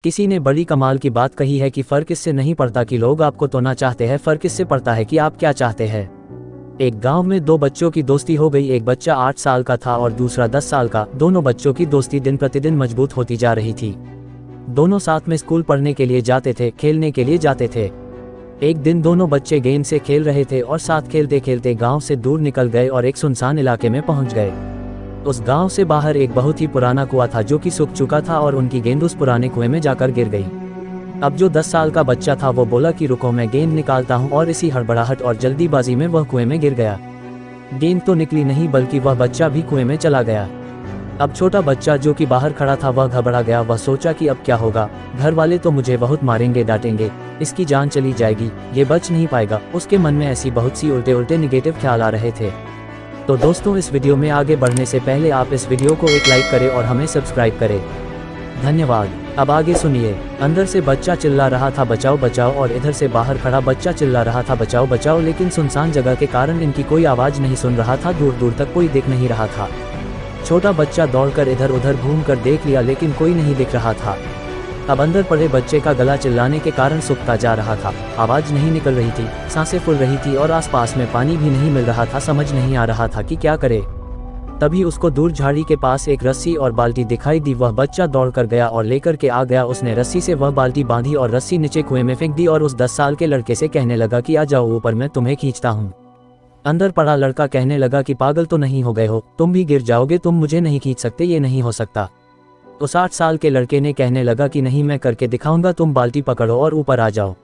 किसी ने बड़ी कमाल की बात कही है कि फ़र्क इससे नहीं पड़ता कि लोग आपको तोड़ना चाहते हैं, फ़र्क इससे पड़ता है कि आप क्या चाहते हैं। एक गांव में दो बच्चों की दोस्ती हो गई। एक बच्चा 8 साल का था और दूसरा 10 साल का। दोनों बच्चों की दोस्ती दिन प्रतिदिन मजबूत होती जा रही थी। दोनों साथ में स्कूल पढ़ने के लिए जाते थे, खेलने के लिए जाते थे। एक दिन दोनों बच्चे गेम से खेल रहे थे और साथ खेलते खेलते गांव से दूर निकल गए और एक सुनसान इलाके में पहुंच गए। उस गांव से बाहर एक बहुत ही पुराना कुआं था जो कि सूख चुका था और उनकी गेंद उस पुराने कुएं में जाकर गिर गई। अब जो 10 साल का बच्चा था वो बोला कि रुको, मैं गेंद निकालता हूं, और इसी हड़बड़ाहट और जल्दीबाजी में वह कुएं में गिर गया। गेंद तो निकली नहीं बल्कि वह बच्चा भी कुएं में चला गया। अब छोटा बच्चा जो कि बाहर खड़ा था वह घबरा गया। वह सोचा कि अब क्या होगा, घर वाले तो मुझे बहुत मारेंगे, डांटेंगे, इसकी जान चली जाएगी, ये बच नहीं पाएगा। उसके मन में ऐसी बहुत सी उल्टे निगेटिव ख्याल आ रहे थे। तो दोस्तों, इस वीडियो में आगे बढ़ने से पहले आप इस वीडियो को एक लाइक करें और हमें सब्सक्राइब करें। धन्यवाद। अब आगे सुनिए। अंदर से बच्चा चिल्ला रहा था बचाओ बचाओ, और इधर से बाहर खड़ा बच्चा चिल्ला रहा था बचाओ बचाओ, लेकिन सुनसान जगह के कारण इनकी कोई आवाज़ नहीं सुन रहा था। दूर दूर तक कोई दिख नहीं रहा था। छोटा बच्चा दौड़कर इधर उधर घूमकर देख लिया लेकिन कोई नहीं दिख रहा था। अब अंदर पड़े बच्चे का गला चिल्लाने के कारण सूखता जा रहा था। आवाज़ नहीं निकल रही थी, सांसें फूल रही थी और आसपास में पानी भी नहीं मिल रहा था। समझ नहीं आ रहा था कि क्या करे। तभी उसको दूर झाड़ी के पास एक रस्सी और बाल्टी दिखाई दी। वह बच्चा दौड़कर गया और लेकर के आ गया। उसने रस्सी से वह बाल्टी बांधी और रस्सी नीचे कुएं में फेंक दी और उस 10 साल के लड़के से कहने लगा कि आ जाओ ऊपर, मैं तुम्हें खींचता हूँ। अंदर पड़ा लड़का कहने लगा कि पागल तो नहीं हो गए हो, तुम भी गिर जाओगे, तुम मुझे नहीं खींच सकते, ये नहीं हो सकता। उस 8 साल के लड़के ने कहने लगा कि नहीं, मैं करके दिखाऊंगा, तुम बाल्टी पकड़ो और ऊपर आ जाओ।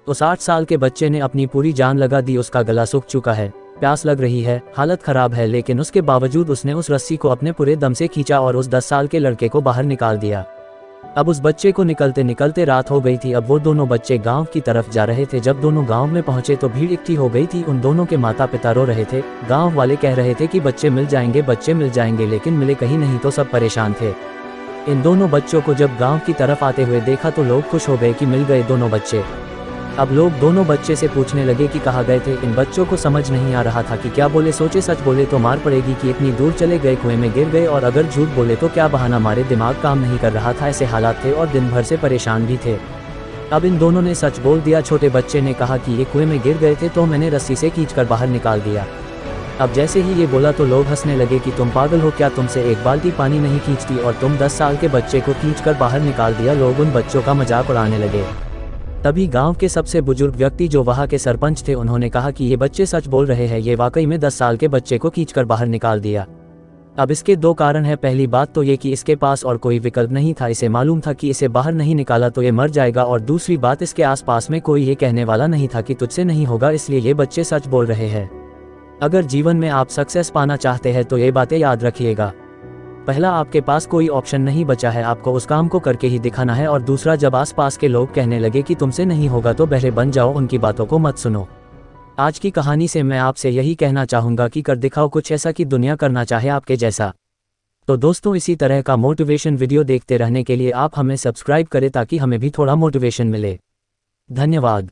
उस 8 साल के बच्चे ने अपनी पूरी जान लगा दी। उसका गला सूख चुका है, प्यास लग रही है, हालत खराब है, लेकिन उसके बावजूद उसने उस रस्सी को अपने पूरे दम से खींचा और उस 10 साल के लड़के को बाहर निकाल दिया। अब उस बच्चे को निकलते निकलते रात हो गई थी। अब वो दोनों बच्चे गांव की तरफ जा रहे थे। जब दोनों गांव में पहुंचे तो भीड़ इकट्ठी हो गई थी। उन दोनों के माता पिता रो रहे थे। गांव वाले कह रहे थे कि बच्चे मिल जाएंगे, बच्चे मिल जाएंगे, लेकिन मिले कहीं नहीं। तो सब परेशान थे। इन दोनों बच्चों को जब गांव की तरफ आते हुए देखा तो लोग खुश हो गए कि मिल गए दोनों बच्चे। अब लोग दोनों बच्चे से पूछने लगे कि कहाँ गए थे। इन बच्चों को समझ नहीं आ रहा था कि क्या बोले। सोचे सच बोले तो मार पड़ेगी कि इतनी दूर चले गए, कुएं में गिर गए, और अगर झूठ बोले तो क्या बहाना मारे। दिमाग काम नहीं कर रहा था। ऐसे हालात थे और दिन भर से परेशान भी थे। अब इन दोनों ने सच बोल दिया। छोटे बच्चे ने कहा कि ये कुएं में गिर गए थे तो मैंने रस्सी से खींचकर बाहर निकाल दिया। अब जैसे ही ये बोला तो लोग हंसने लगे कि तुम पागल हो क्या, तुमसे एक बाल्टी पानी नहीं खींचती और तुम 10 साल के बच्चे को खींचकर बाहर निकाल दिया। लोग उन बच्चों का मजाक उड़ाने लगे। तभी गांव के सबसे बुजुर्ग व्यक्ति जो वहां के सरपंच थे, उन्होंने कहा कि ये बच्चे सच बोल रहे हैं, ये वाकई में 10 साल के बच्चे को खींचकर बाहर निकाल दिया। अब इसके 2 कारण हैं। पहली बात तो ये कि इसके पास और कोई विकल्प नहीं था। इसे मालूम था कि इसे बाहर नहीं निकाला तो ये मर जाएगा, और दूसरी बात, इसके आसपास में कोई ये कहने वाला नहीं था कि तुझसे नहीं होगा, इसलिए ये बच्चे सच बोल रहे हैं। अगर जीवन में आप सक्सेस पाना चाहते हैं तो ये बातें याद रखिएगा। पहला, आपके पास कोई ऑप्शन नहीं बचा है, आपको उस काम को करके ही दिखाना है। और दूसरा, जब आसपास के लोग कहने लगे कि तुमसे नहीं होगा तो बहरे बन जाओ, उनकी बातों को मत सुनो। आज की कहानी से मैं आपसे यही कहना चाहूँगा कि कर दिखाओ कुछ ऐसा कि दुनिया करना चाहे आपके जैसा। तो दोस्तों, इसी तरह का मोटिवेशन वीडियो देखते रहने के लिए आप हमें सब्सक्राइब करें ताकि हमें भी थोड़ा मोटिवेशन मिले। धन्यवाद।